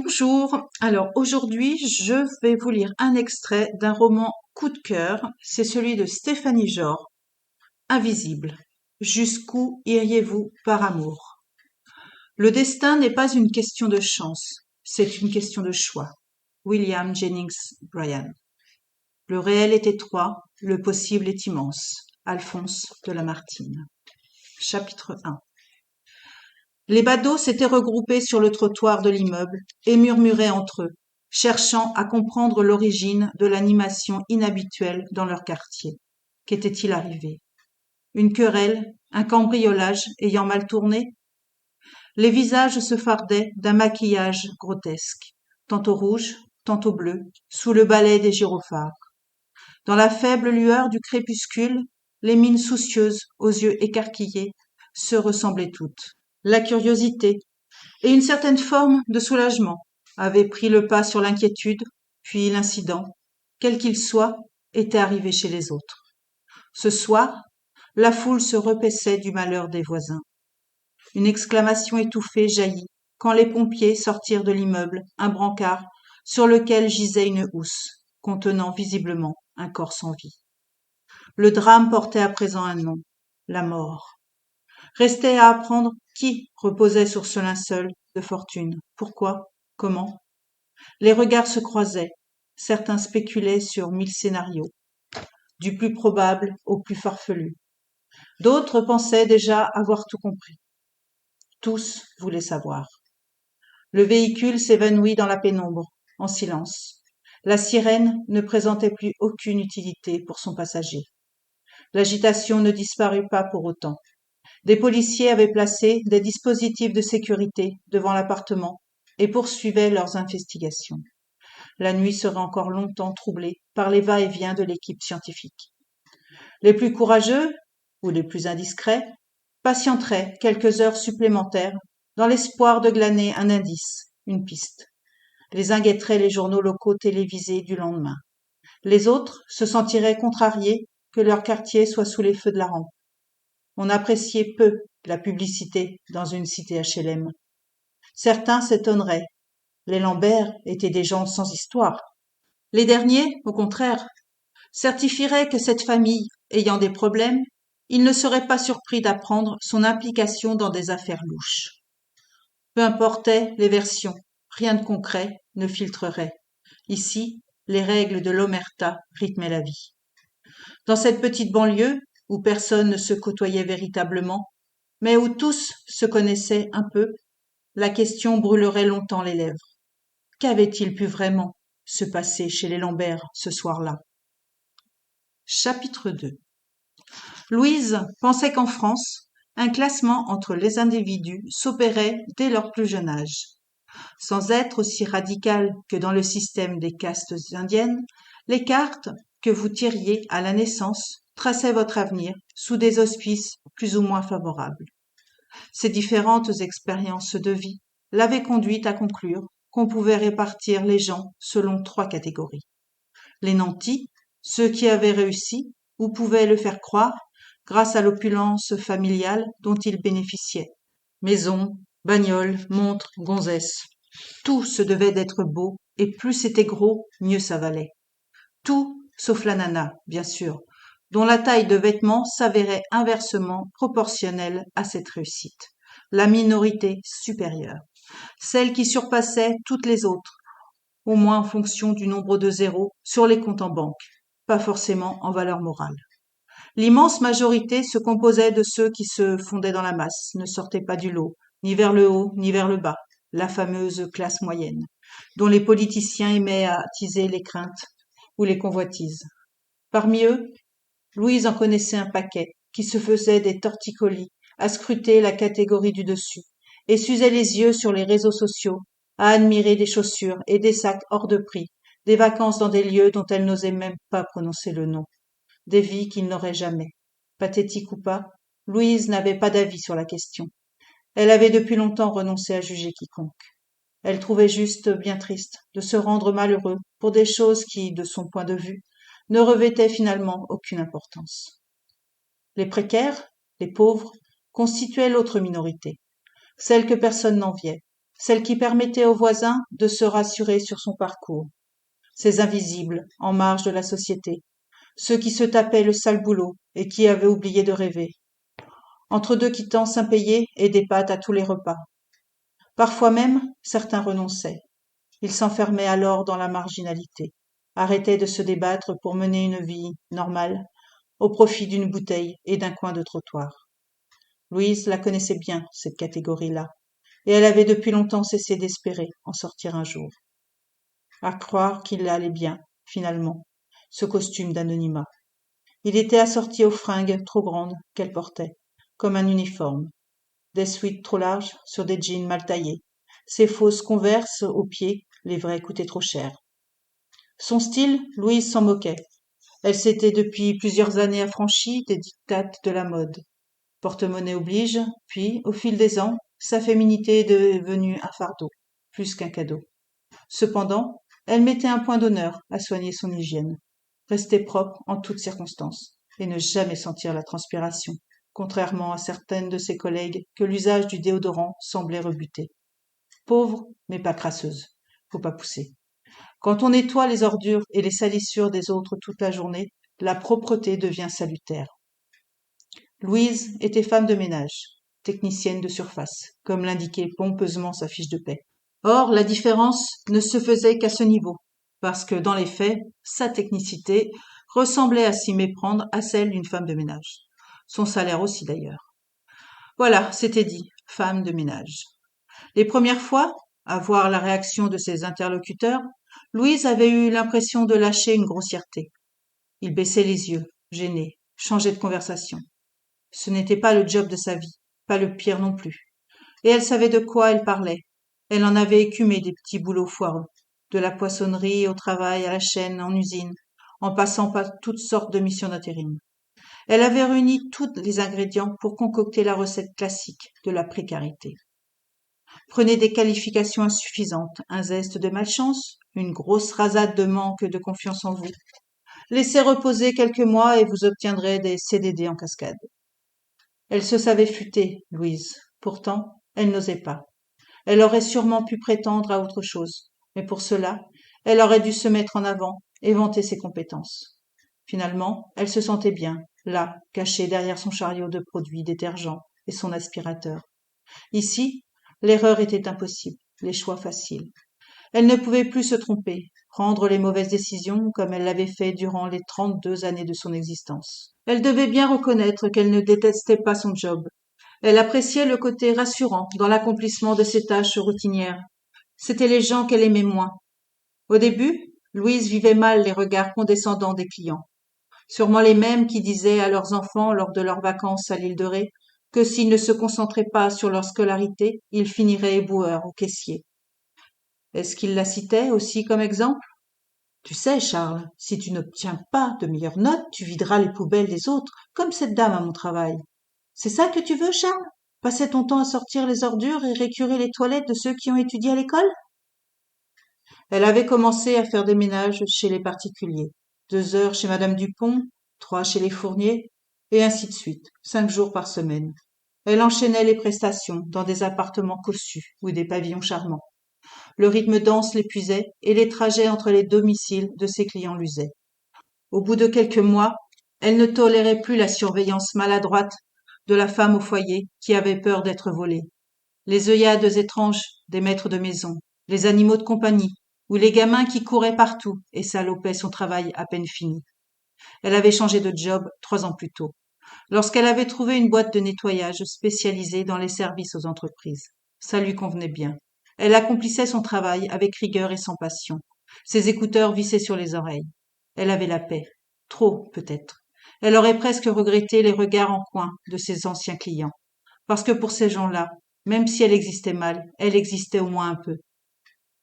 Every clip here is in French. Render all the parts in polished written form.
Bonjour, alors aujourd'hui je vais vous lire un extrait d'un roman coup de cœur, c'est celui de Stéphanie Jor, Invisible. Jusqu'où iriez-vous par amour? Le destin n'est pas une question de chance, c'est une question de choix. William Jennings Bryan. Le réel est étroit, le possible est immense. Alphonse de Lamartine. Chapitre 1. Les badauds s'étaient regroupés sur le trottoir de l'immeuble et murmuraient entre eux, cherchant à comprendre l'origine de l'animation inhabituelle dans leur quartier. Qu'était-il arrivé? Une querelle, un cambriolage ayant mal tourné? Les visages se fardaient d'un maquillage grotesque, tantôt rouge, tantôt bleu, sous le balai des gyrophares. Dans la faible lueur du crépuscule, les mines soucieuses, aux yeux écarquillés, se ressemblaient toutes. La curiosité et une certaine forme de soulagement avaient pris le pas sur l'inquiétude, puis l'incident, quel qu'il soit, était arrivé chez les autres. Ce soir, la foule se repaissait du malheur des voisins. Une exclamation étouffée jaillit quand les pompiers sortirent de l'immeuble un brancard sur lequel gisait une housse, contenant visiblement un corps sans vie. Le drame portait à présent un nom, la mort. Restait à apprendre qui reposait sur ce linceul de fortune, pourquoi, comment. Les regards se croisaient, certains spéculaient sur 1000 scénarios, du plus probable au plus farfelu. D'autres pensaient déjà avoir tout compris. Tous voulaient savoir. Le véhicule s'évanouit dans la pénombre, en silence. La sirène ne présentait plus aucune utilité pour son passager. L'agitation ne disparut pas pour autant. Des policiers avaient placé des dispositifs de sécurité devant l'appartement et poursuivaient leurs investigations. La nuit serait encore longtemps troublée par les va-et-vient de l'équipe scientifique. Les plus courageux, ou les plus indiscrets, patienteraient quelques heures supplémentaires dans l'espoir de glaner un indice, une piste. Les uns guetteraient les journaux locaux télévisés du lendemain. Les autres se sentiraient contrariés que leur quartier soit sous les feux de la rampe. On appréciait peu la publicité dans une cité HLM. Certains s'étonneraient. Les Lambert étaient des gens sans histoire. Les derniers, au contraire, certifieraient que cette famille, ayant des problèmes, ils ne seraient pas surpris d'apprendre son implication dans des affaires louches. Peu importaient les versions, rien de concret ne filtrerait. Ici, les règles de l'omerta rythmaient la vie. Dans cette petite banlieue, où personne ne se côtoyait véritablement, mais où tous se connaissaient un peu, la question brûlerait longtemps les lèvres. Qu'avait-il pu vraiment se passer chez les Lambert ce soir-là? Chapitre 2. Louise pensait qu'en France, un classement entre les individus s'opérait dès leur plus jeune âge. Sans être aussi radical que dans le système des castes indiennes, les cartes que vous tiriez à la naissance traçaient votre avenir sous des auspices plus ou moins favorables. Ces différentes expériences de vie l'avaient conduite à conclure qu'on pouvait répartir les gens selon 3 catégories. Les nantis, ceux qui avaient réussi ou pouvaient le faire croire grâce à l'opulence familiale dont ils bénéficiaient. Maison, bagnole, montre, gonzesse. Tout se devait d'être beau, et plus c'était gros, mieux ça valait. Tout, sauf la nana, bien sûr, dont la taille de vêtements s'avérait inversement proportionnelle à cette réussite. La minorité supérieure, celle qui surpassait toutes les autres, au moins en fonction du nombre de zéros sur les comptes en banque, pas forcément en valeur morale. L'immense majorité se composait de ceux qui se fondaient dans la masse, ne sortaient pas du lot, ni vers le haut, ni vers le bas, la fameuse classe moyenne, dont les politiciens aimaient à attiser les craintes ou les convoitises. Parmi eux, Louise en connaissait un paquet qui se faisait des torticolis à scruter la catégorie du dessus et s'usait les yeux sur les réseaux sociaux à admirer des chaussures et des sacs hors de prix, des vacances dans des lieux dont elle n'osait même pas prononcer le nom. Des vies qu'il n'aurait jamais. Pathétique ou pas, Louise n'avait pas d'avis sur la question. Elle avait depuis longtemps renoncé à juger quiconque. Elle trouvait juste bien triste de se rendre malheureux pour des choses qui, de son point de vue, ne revêtaient finalement aucune importance. Les précaires, les pauvres, constituaient l'autre minorité, celle que personne n'enviait, celle qui permettait aux voisins de se rassurer sur son parcours, ces invisibles en marge de la société, ceux qui se tapaient le sale boulot et qui avaient oublié de rêver, entre deux quittances impayées et des pâtes à tous les repas. Parfois même, certains renonçaient. Ils s'enfermaient alors dans la marginalité, arrêtaient de se débattre pour mener une vie normale, au profit d'une bouteille et d'un coin de trottoir. Louise la connaissait bien, cette catégorie-là, et elle avait depuis longtemps cessé d'espérer en sortir un jour. À croire qu'il allait bien, finalement, ce costume d'anonymat. Il était assorti aux fringues trop grandes qu'elle portait, comme un uniforme, des sweats trop larges sur des jeans mal taillés, ses fausses converses aux pieds, les vrais coûtaient trop cher. Son style, Louise s'en moquait. Elle s'était depuis plusieurs années affranchie des dictates de la mode. Porte-monnaie oblige, puis, au fil des ans, sa féminité est devenue un fardeau, plus qu'un cadeau. Cependant, elle mettait un point d'honneur à soigner son hygiène, rester propre en toutes circonstances, et ne jamais sentir la transpiration, contrairement à certaines de ses collègues que l'usage du déodorant semblait rebuter. Pauvre, mais pas crasseuse. Faut pas pousser. Quand on nettoie les ordures et les salissures des autres toute la journée, la propreté devient salutaire. Louise était femme de ménage, technicienne de surface, comme l'indiquait pompeusement sa fiche de paie. Or, la différence ne se faisait qu'à ce niveau, parce que dans les faits, sa technicité ressemblait à s'y méprendre à celle d'une femme de ménage. Son salaire aussi d'ailleurs. Voilà, c'était dit, femme de ménage. Les premières fois, à voir la réaction de ses interlocuteurs, Louise avait eu l'impression de lâcher une grossièreté. Il baissait les yeux, gêné, changeait de conversation. Ce n'était pas le job de sa vie, pas le pire non plus. Et elle savait de quoi elle parlait. Elle en avait écumé des petits boulots foireux, de la poissonnerie au travail à la chaîne, en usine, en passant par toutes sortes de missions d'intérim. Elle avait réuni tous les ingrédients pour concocter la recette classique de la précarité. Prenez des qualifications insuffisantes, un zeste de malchance, une grosse rasade de manque de confiance en vous. Laissez reposer quelques mois et vous obtiendrez des CDD en cascade. Elle se savait futée, Louise. Pourtant, elle n'osait pas. Elle aurait sûrement pu prétendre à autre chose, mais pour cela, elle aurait dû se mettre en avant et vanter ses compétences. Finalement, elle se sentait bien, là, cachée derrière son chariot de produits détergents et son aspirateur. Ici, l'erreur était impossible, les choix faciles. Elle ne pouvait plus se tromper, prendre les mauvaises décisions comme elle l'avait fait durant les 32 années de son existence. Elle devait bien reconnaître qu'elle ne détestait pas son job. Elle appréciait le côté rassurant dans l'accomplissement de ses tâches routinières. C'étaient les gens qu'elle aimait moins. Au début, Louise vivait mal les regards condescendants des clients. Sûrement les mêmes qui disaient à leurs enfants lors de leurs vacances à l'île de Ré que s'ils ne se concentraient pas sur leur scolarité, ils finiraient éboueurs ou caissiers. Est-ce qu'ils la citaient aussi comme exemple? Tu sais, Charles, si tu n'obtiens pas de meilleures notes, tu videras les poubelles des autres, comme cette dame à mon travail. C'est ça que tu veux, Charles? Passer ton temps à sortir les ordures et récurer les toilettes de ceux qui ont étudié à l'école? Elle avait commencé à faire des ménages chez les particuliers. 2 heures chez Madame Dupont, 3 chez les Fournier, et ainsi de suite, 5 jours par semaine. Elle enchaînait les prestations dans des appartements cossus ou des pavillons charmants. Le rythme dense l'épuisait et les trajets entre les domiciles de ses clients l'usaient. Au bout de quelques mois, elle ne tolérait plus la surveillance maladroite de la femme au foyer qui avait peur d'être volée. Les œillades étranges des maîtres de maison, les animaux de compagnie, ou les gamins qui couraient partout et salopaient son travail à peine fini. Elle avait changé de job 3 ans plus tôt, lorsqu'elle avait trouvé une boîte de nettoyage spécialisée dans les services aux entreprises. Ça lui convenait bien. Elle accomplissait son travail avec rigueur et sans passion. Ses écouteurs vissaient sur les oreilles. Elle avait la paix. Trop, peut-être. Elle aurait presque regretté les regards en coin de ses anciens clients. Parce que pour ces gens-là, même si elle existait mal, elle existait au moins un peu.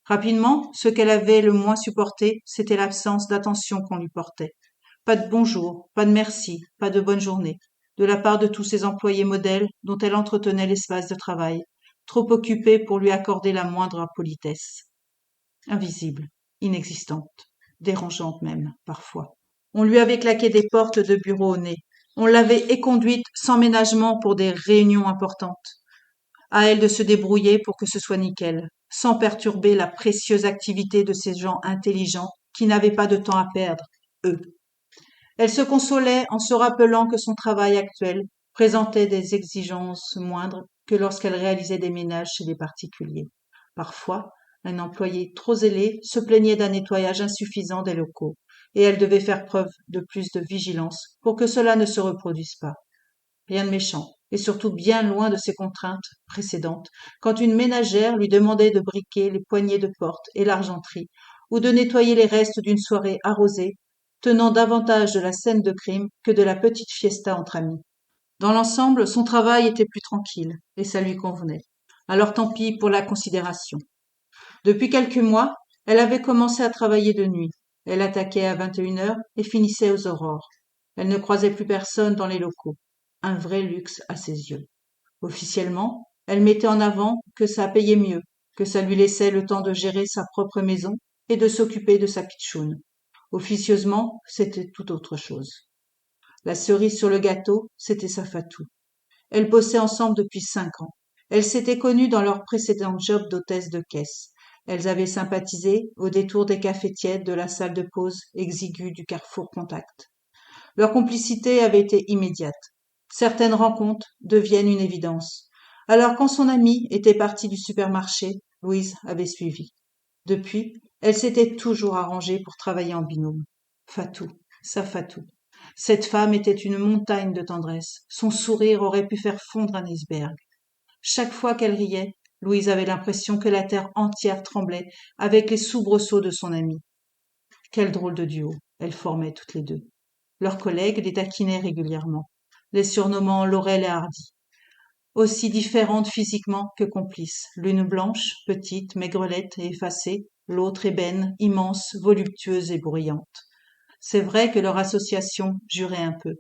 Rapidement, ce qu'elle avait le moins supporté, c'était l'absence d'attention qu'on lui portait. Pas de bonjour, pas de merci, pas de bonne journée, de la part de tous ces employés modèles dont elle entretenait l'espace de travail, trop occupés pour lui accorder la moindre politesse. Invisible, inexistante, dérangeante même, parfois. On lui avait claqué des portes de bureau au nez. On l'avait éconduite sans ménagement pour des réunions importantes. À elle de se débrouiller pour que ce soit nickel, sans perturber la précieuse activité de ces gens intelligents qui n'avaient pas de temps à perdre, eux. Elle se consolait en se rappelant que son travail actuel présentait des exigences moindres que lorsqu'elle réalisait des ménages chez des particuliers. Parfois, un employé trop zélé se plaignait d'un nettoyage insuffisant des locaux, et elle devait faire preuve de plus de vigilance pour que cela ne se reproduise pas. Rien de méchant, et surtout bien loin de ses contraintes précédentes, quand une ménagère lui demandait de briquer les poignées de porte et l'argenterie, ou de nettoyer les restes d'une soirée arrosée, tenant davantage de la scène de crime que de la petite fiesta entre amis. Dans l'ensemble, son travail était plus tranquille, et ça lui convenait. Alors tant pis pour la considération. Depuis quelques mois, elle avait commencé à travailler de nuit. Elle attaquait à 21 heures et finissait aux aurores. Elle ne croisait plus personne dans les locaux. Un vrai luxe à ses yeux. Officiellement, elle mettait en avant que ça payait mieux, que ça lui laissait le temps de gérer sa propre maison et de s'occuper de sa pitchoune. Officieusement, c'était tout autre chose. La cerise sur le gâteau, c'était sa Fatou. Elles bossaient ensemble depuis 5 ans. Elles s'étaient connues dans leur précédent job d'hôtesse de caisse. Elles avaient sympathisé au détour des cafés tièdes de la salle de pause exiguë du Carrefour Contact. Leur complicité avait été immédiate. Certaines rencontres deviennent une évidence. Alors quand son amie était partie du supermarché, Louise avait suivi. Depuis, elle s'était toujours arrangée pour travailler en binôme. Fatou, sa Fatou. Cette femme était une montagne de tendresse. Son sourire aurait pu faire fondre un iceberg. Chaque fois qu'elle riait, Louise avait l'impression que la terre entière tremblait avec les soubresauts de son amie. Quel drôle de duo elles formaient toutes les deux. Leurs collègues les taquinaient régulièrement, les surnommant Laurel et Hardy. Aussi différentes physiquement que complices, l'une blanche, petite, maigrelette et effacée, l'autre ébène, immense, voluptueuse et bruyante. C'est vrai que leur association jurait un peu.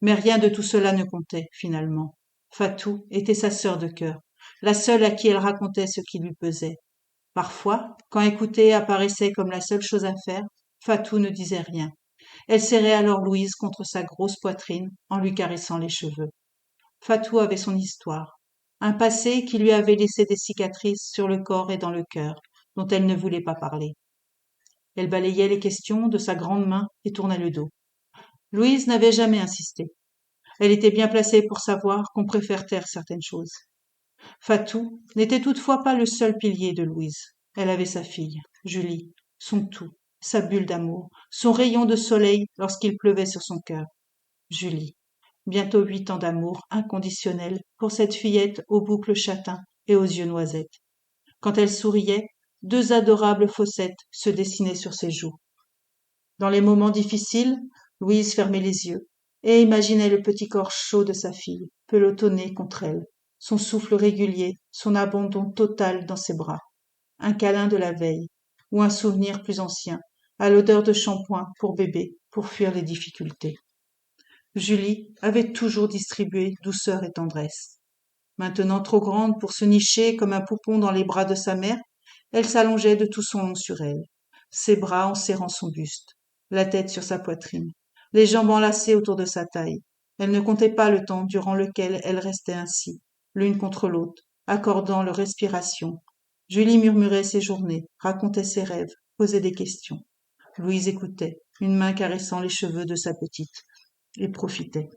Mais rien de tout cela ne comptait, finalement. Fatou était sa sœur de cœur, la seule à qui elle racontait ce qui lui pesait. Parfois, quand écouter apparaissait comme la seule chose à faire, Fatou ne disait rien. Elle serrait alors Louise contre sa grosse poitrine en lui caressant les cheveux. Fatou avait son histoire, un passé qui lui avait laissé des cicatrices sur le corps et dans le cœur, dont elle ne voulait pas parler. Elle balayait les questions de sa grande main et tournait le dos. Louise n'avait jamais insisté. Elle était bien placée pour savoir qu'on préfère taire certaines choses. Fatou n'était toutefois pas le seul pilier de Louise. Elle avait sa fille, Julie, son tout, sa bulle d'amour, son rayon de soleil lorsqu'il pleuvait sur son cœur. Julie. Bientôt 8 ans d'amour inconditionnel pour cette fillette aux boucles châtains et aux yeux noisettes. Quand elle souriait, 2 adorables fossettes se dessinaient sur ses joues. Dans les moments difficiles, Louise fermait les yeux et imaginait le petit corps chaud de sa fille, pelotonné contre elle, son souffle régulier, son abandon total dans ses bras, un câlin de la veille, ou un souvenir plus ancien, à l'odeur de shampoing pour bébé, pour fuir les difficultés. Julie avait toujours distribué douceur et tendresse. Maintenant trop grande pour se nicher comme un poupon dans les bras de sa mère, elle s'allongeait de tout son long sur elle, ses bras en serrant son buste, la tête sur sa poitrine, les jambes enlacées autour de sa taille. Elle ne comptait pas le temps durant lequel elle restait ainsi, l'une contre l'autre, accordant leur respiration. Julie murmurait ses journées, racontait ses rêves, posait des questions. Louise écoutait, une main caressant les cheveux de sa petite, et profitait.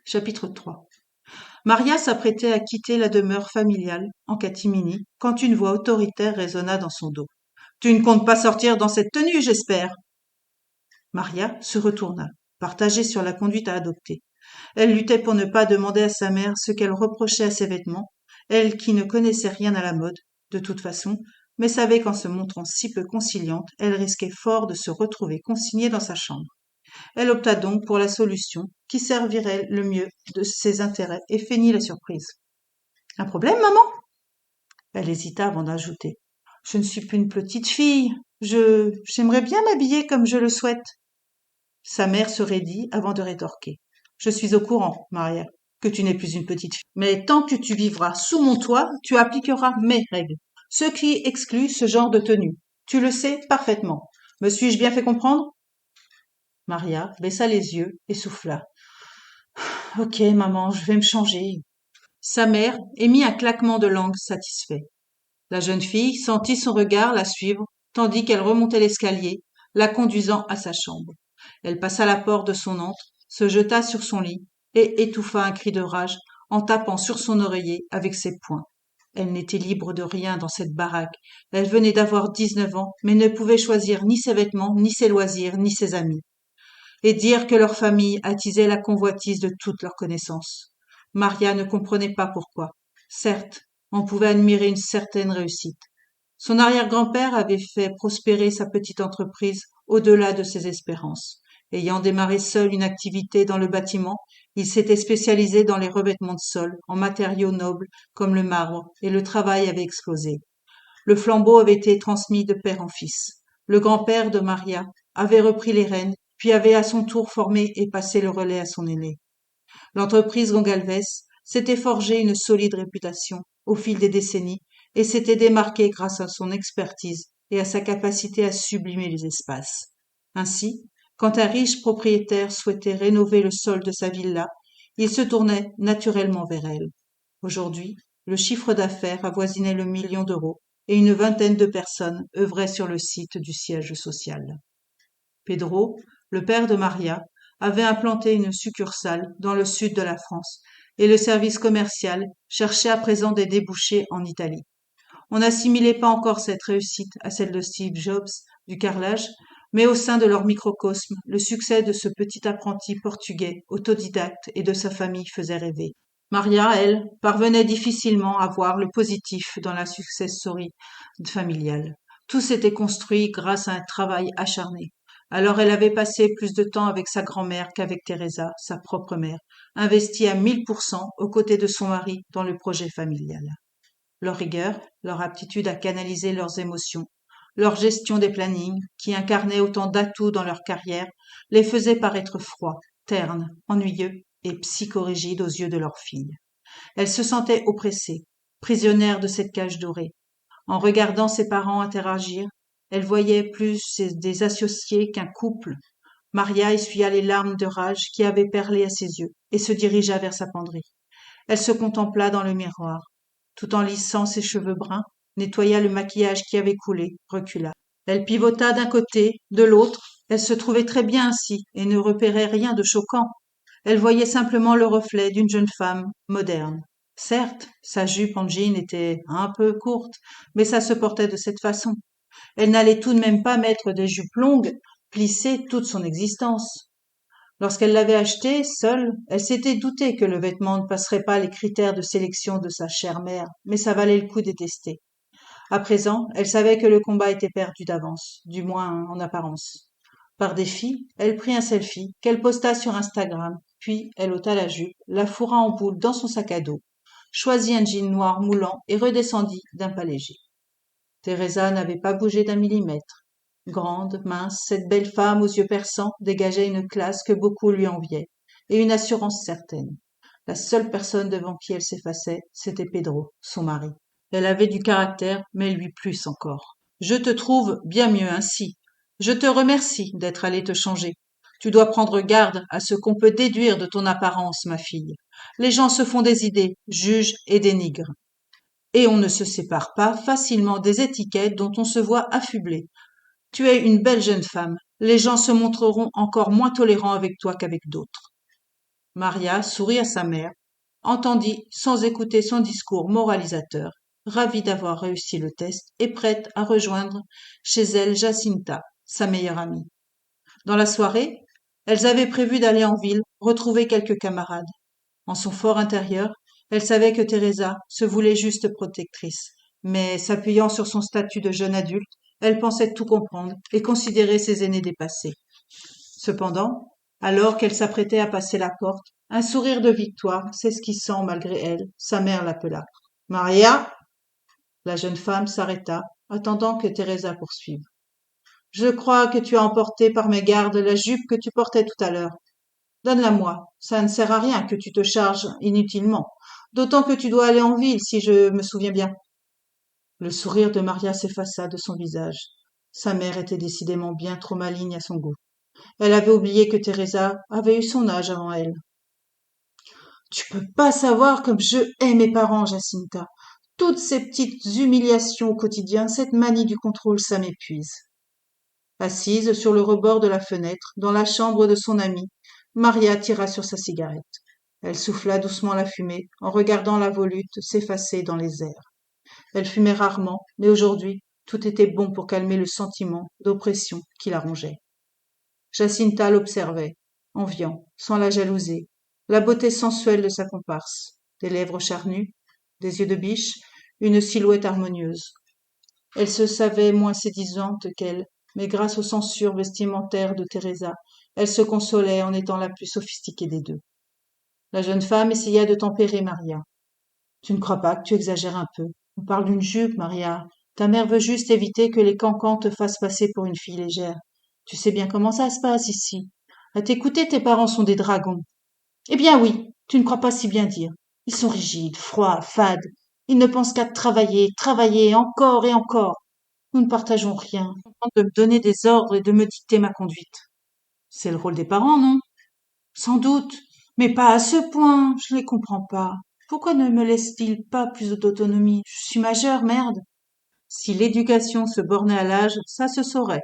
Chapitre 3. Maria s'apprêtait à quitter la demeure familiale, en catimini, quand une voix autoritaire résonna dans son dos. « Tu ne comptes pas sortir dans cette tenue, j'espère » Maria se retourna, partagée sur la conduite à adopter. Elle luttait pour ne pas demander à sa mère ce qu'elle reprochait à ses vêtements, elle qui ne connaissait rien à la mode, de toute façon, mais savait qu'en se montrant si peu conciliante, elle risquait fort de se retrouver consignée dans sa chambre. Elle opta donc pour la solution qui servirait le mieux de ses intérêts et feignit la surprise. « Un problème, maman ?» Elle hésita avant d'ajouter. « Je ne suis plus une petite fille. J'aimerais bien m'habiller comme je le souhaite. » Sa mère se raidit avant de rétorquer. « Je suis au courant, Maria, que tu n'es plus une petite fille. Mais tant que tu vivras sous mon toit, tu appliqueras mes règles, ce qui exclut ce genre de tenue. Tu le sais parfaitement. Me suis-je bien fait comprendre ?» Maria baissa les yeux et souffla. « Ok, maman, je vais me changer. » Sa mère émit un claquement de langue satisfait. La jeune fille sentit son regard la suivre, tandis qu'elle remontait l'escalier, la conduisant à sa chambre. Elle passa la porte de son antre, se jeta sur son lit, et étouffa un cri de rage en tapant sur son oreiller avec ses poings. Elle n'était libre de rien dans cette baraque. Elle venait d'avoir 19 ans, mais ne pouvait choisir ni ses vêtements, ni ses loisirs, ni ses amis. Et dire que leur famille attisait la convoitise de toutes leurs connaissances. Maria ne comprenait pas pourquoi. Certes, on pouvait admirer une certaine réussite. Son arrière-grand-père avait fait prospérer sa petite entreprise au-delà de ses espérances. Ayant démarré seul une activité dans le bâtiment, il s'était spécialisé dans les revêtements de sol en matériaux nobles comme le marbre, et le travail avait explosé. Le flambeau avait été transmis de père en fils. Le grand-père de Maria avait repris les rênes, puis avait à son tour formé et passé le relais à son aîné. L'entreprise Gongalves s'était forgé une solide réputation au fil des décennies et s'était démarquée grâce à son expertise et à sa capacité à sublimer les espaces. Ainsi, quand un riche propriétaire souhaitait rénover le sol de sa villa, il se tournait naturellement vers elle. Aujourd'hui, le chiffre d'affaires avoisinait le million d'euros et une vingtaine de personnes œuvraient sur le site du siège social. Pedro, le père de Maria, avait implanté une succursale dans le sud de la France et le service commercial cherchait à présent des débouchés en Italie. On n'assimilait pas encore cette réussite à celle de Steve Jobs du carrelage, mais au sein de leur microcosme, le succès de ce petit apprenti portugais autodidacte et de sa famille faisait rêver. Maria, elle, parvenait difficilement à voir le positif dans la success story familiale. Tout s'était construit grâce à un travail acharné. Alors elle avait passé plus de temps avec sa grand-mère qu'avec Teresa, sa propre mère, investie à 1000% aux côtés de son mari dans le projet familial. Leur rigueur, leur aptitude à canaliser leurs émotions, leur gestion des plannings, qui incarnaient autant d'atouts dans leur carrière, les faisaient paraître froids, ternes, ennuyeux et psychorigides aux yeux de leur fille. Elle se sentait oppressée, prisonnière de cette cage dorée. En regardant ses parents interagir, elle voyait plus des associés qu'un couple. Maria essuya les larmes de rage qui avaient perlé à ses yeux et se dirigea vers sa penderie. Elle se contempla dans le miroir. Tout en lissant ses cheveux bruns, nettoya le maquillage qui avait coulé, recula. Elle pivota d'un côté, de l'autre. Elle se trouvait très bien ainsi et ne repérait rien de choquant. Elle voyait simplement le reflet d'une jeune femme moderne. Certes, sa jupe en jean était un peu courte, mais ça se portait de cette façon. Elle n'allait tout de même pas mettre des jupes longues, plissées toute son existence. Lorsqu'elle l'avait acheté, seule, elle s'était doutée que le vêtement ne passerait pas les critères de sélection de sa chère mère, mais ça valait le coup de tester. À présent, elle savait que le combat était perdu d'avance, du moins en apparence. Par défi, elle prit un selfie qu'elle posta sur Instagram, puis elle ôta la jupe, la fourra en boule dans son sac à dos, choisit un jean noir moulant et redescendit d'un pas léger. Teresa n'avait pas bougé d'un millimètre. Grande, mince, cette belle femme aux yeux perçants dégageait une classe que beaucoup lui enviaient, et une assurance certaine. La seule personne devant qui elle s'effaçait, c'était Pedro, son mari. Elle avait du caractère, mais lui plus encore. Je te trouve bien mieux ainsi. Je te remercie d'être allé te changer. Tu dois prendre garde à ce qu'on peut déduire de ton apparence, ma fille. Les gens se font des idées, jugent et dénigrent. Et on ne se sépare pas facilement des étiquettes dont on se voit affublé. Tu es une belle jeune femme. Les gens se montreront encore moins tolérants avec toi qu'avec d'autres. Maria sourit à sa mère, entendit sans écouter son discours moralisateur, ravie d'avoir réussi le test et prête à rejoindre chez elle Jacinta, sa meilleure amie. Dans la soirée, elles avaient prévu d'aller en ville retrouver quelques camarades. En son fort intérieur, elle savait que Teresa se voulait juste protectrice, mais s'appuyant sur son statut de jeune adulte, elle pensait tout comprendre et considérer ses aînés dépassés. Cependant, alors qu'elle s'apprêtait à passer la porte, un sourire de victoire s'esquissant malgré elle, sa mère l'appela. Maria! La jeune femme s'arrêta, attendant que Teresa poursuive. Je crois que tu as emporté par mégarde la jupe que tu portais tout à l'heure. Donne-la-moi, ça ne sert à rien que tu te charges inutilement, d'autant que tu dois aller en ville si je me souviens bien. Le sourire de Maria s'effaça de son visage. Sa mère était décidément bien trop maligne à son goût. Elle avait oublié que Teresa avait eu son âge avant elle. Tu peux pas savoir comme je hais mes parents, Jacinta. Toutes ces petites humiliations au quotidien, cette manie du contrôle, ça m'épuise. Assise sur le rebord de la fenêtre, dans la chambre de son amie, Maria tira sur sa cigarette. Elle souffla doucement la fumée, en regardant la volute s'effacer dans les airs. Elle fumait rarement, mais aujourd'hui, tout était bon pour calmer le sentiment d'oppression qui la rongeait. Jacinta l'observait, enviant, sans la jalouser, la beauté sensuelle de sa comparse, des lèvres charnues, des yeux de biche, une silhouette harmonieuse. Elle se savait moins séduisante qu'elle, mais grâce aux censures vestimentaires de Teresa, elle se consolait en étant la plus sophistiquée des deux. La jeune femme essaya de tempérer Maria. Tu ne crois pas que tu exagères un peu? On parle d'une jupe, Maria. Ta mère veut juste éviter que les cancans te fassent passer pour une fille légère. Tu sais bien comment ça se passe ici. À t'écouter, tes parents sont des dragons. Eh bien oui, tu ne crois pas si bien dire. Ils sont rigides, froids, fades. Ils ne pensent qu'à travailler, travailler, encore et encore. Nous ne partageons rien. Ils tentent de me donner des ordres et de me dicter ma conduite. C'est le rôle des parents, non? Sans doute, mais pas à ce point, je ne les comprends pas. Pourquoi ne me laisse-t-il pas plus d'autonomie? Je suis majeure, merde. Si l'éducation se bornait à l'âge, ça se saurait.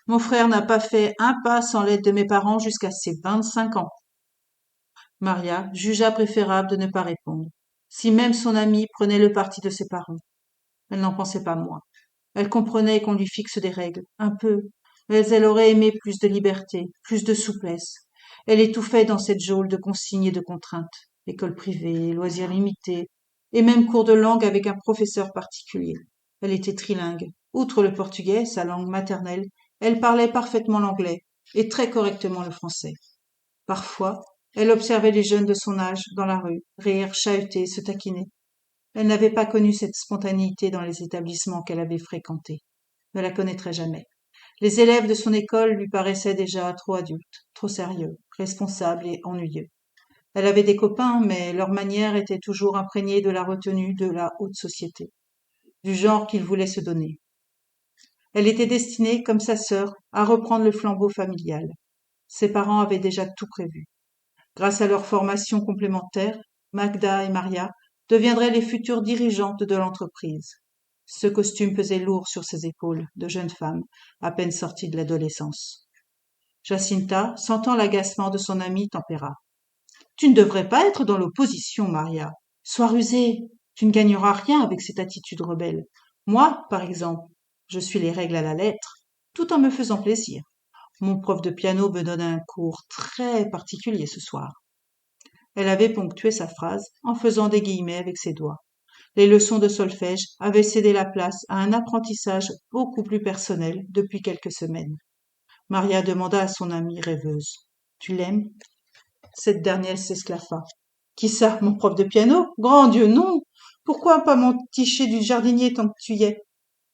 Mon frère n'a pas fait un pas sans l'aide de mes parents jusqu'à ses 25 ans. Maria jugea préférable de ne pas répondre. Si même son amie prenait le parti de ses parents, elle n'en pensait pas moins. Elle comprenait qu'on lui fixe des règles, un peu, mais elle aurait aimé plus de liberté, plus de souplesse. Elle étouffait dans cette geôle de consignes et de contraintes. École privée, loisirs limités, et même cours de langue avec un professeur particulier. Elle était trilingue. Outre le portugais, sa langue maternelle, elle parlait parfaitement l'anglais et très correctement le français. Parfois, elle observait les jeunes de son âge dans la rue, rire, chahuter, se taquiner. Elle n'avait pas connu cette spontanéité dans les établissements qu'elle avait fréquentés. Ne la connaîtrait jamais. Les élèves de son école lui paraissaient déjà trop adultes, trop sérieux, responsables et ennuyeux. Elle avait des copains, mais leurs manières étaient toujours imprégnées de la retenue de la haute société, du genre qu'ils voulaient se donner. Elle était destinée, comme sa sœur, à reprendre le flambeau familial. Ses parents avaient déjà tout prévu. Grâce à leur formation complémentaire, Magda et Maria deviendraient les futures dirigeantes de l'entreprise. Ce costume pesait lourd sur ses épaules de jeune femme, à peine sortie de l'adolescence. Jacinta, sentant l'agacement de son amie, tempéra. Tu ne devrais pas être dans l'opposition, Maria. Sois rusée. Tu ne gagneras rien avec cette attitude rebelle. Moi, par exemple, je suis les règles à la lettre, tout en me faisant plaisir. Mon prof de piano me donne un cours très particulier ce soir. Elle avait ponctué sa phrase en faisant des guillemets avec ses doigts. Les leçons de solfège avaient cédé la place à un apprentissage beaucoup plus personnel depuis quelques semaines. Maria demanda à son amie rêveuse. Tu l'aimes? Cette dernière s'esclaffa. Qui ça, mon prof de piano? Grand Dieu, non! Pourquoi pas mon tichet du jardinier tant que tu y es?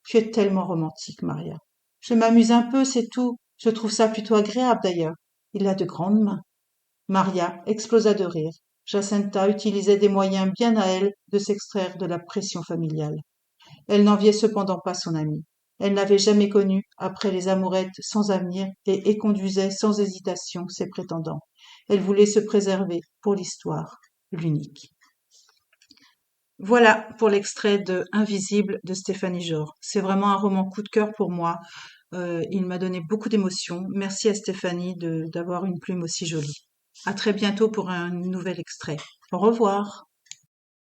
Tu es tellement romantique, Maria. Je m'amuse un peu, c'est tout. Je trouve ça plutôt agréable d'ailleurs. Il a de grandes mains. Maria explosa de rire. Jacinta utilisait des moyens bien à elle de s'extraire de la pression familiale. Elle n'enviait cependant pas son amie. Elle n'avait jamais connu, après les amourettes sans avenir, et éconduisait sans hésitation ses prétendants. Elle voulait se préserver pour l'histoire, l'unique. Voilà pour l'extrait de Invisible de Stéphanie Jor. C'est vraiment un roman coup de cœur pour moi. Il m'a donné beaucoup d'émotions. Merci à Stéphanie d'avoir une plume aussi jolie. À très bientôt pour un nouvel extrait. Au revoir.